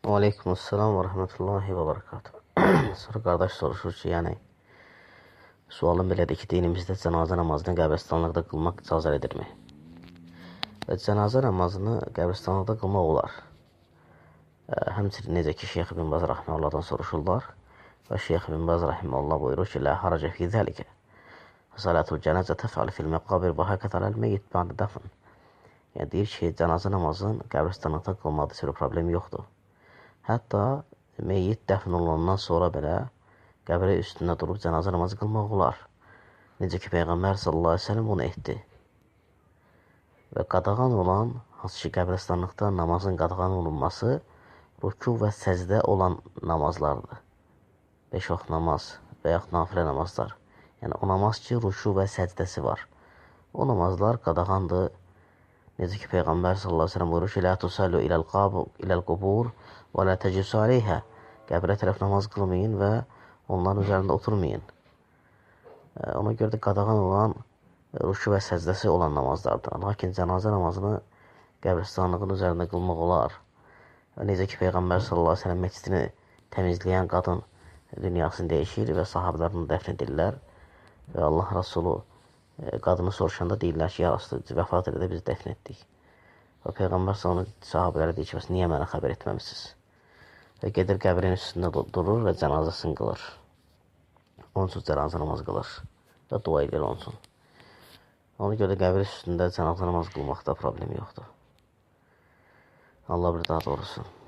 Aleykümselam və rəhmətullahi və barakatuhu. Sonra qardaş soruşur ki, yəni sualım belədir ki, dinimizdə cənazə namazını qəbirstanlıqda qılmaq icazə edilmi? Və cənazə namazını qəbirstanlıqda qılmaq olar. Həmçinin necə ki, Şeyx İbn Baz Rahiməllahdan soruşurlar və Şeyx İbn Baz Rahiməllah buyurur ki, lə haracə fi zəlikə salatul cənazə təfəli fil məqabir və həqət aləl meyyid bə'də dəfn. Yəni deyir ki, cənazə namazını qəbirstanlıqda qılmaqda heç bir problem yoxdur. Hətta meyyit dəfn olunandan sonra belə qəbirə üstündə durub cənazə namazı qılmaq olar. Necə ki, Peyğəmbər sallallahu əleyhi və səlləm bunu etdi. Və qadağan olan, hansı ki, qəbirstanlıqda namazın qadağan olunması rükû və səcdə olan namazlardır. 5 vaxt namaz və yaxud nafilə namazlar. Yəni o namaz ki, rükû və səcdəsi var. O namazlar qadağandır. Necə ki, Peyğəmbər sallallahu əleyhi və səlləm buyurur ki, "Lə tusallu iləl qubur və lə təclisu aleyhə." Qəbrə tərəf namaz qılmayın və onların üzərində oturmayın. Ona görə də qadağan olan rükû və səcdəsi olan namazlardır. Lakin cənazə namazını qəbirstanlığın üzərində qılmaq olar. Necə ki, Peyğəmbər sallallahu əleyhi və səlləm məscidini təmizləyən qadın dünyasını dəyişir və sahabelərini dəfn edirlər. Və Allah Rasulü qadını soruşanda deyirlər ki, ya Rasulü, vəfat edə biz dəfn etdik. Və Peyğəmbər sallallahu sahabələrə deyir ki, bəs niyə mənə xəbər etməmişsiniz? Və gedir qəbrin üstündə durur və cənazəsini qılır. Onsuz cənazə namaz qılır və dua edir onsun. Ona görə qəbir üstündə cənazə namaz qılmaqda problem yoxdur. Allah bir daha doğrusun.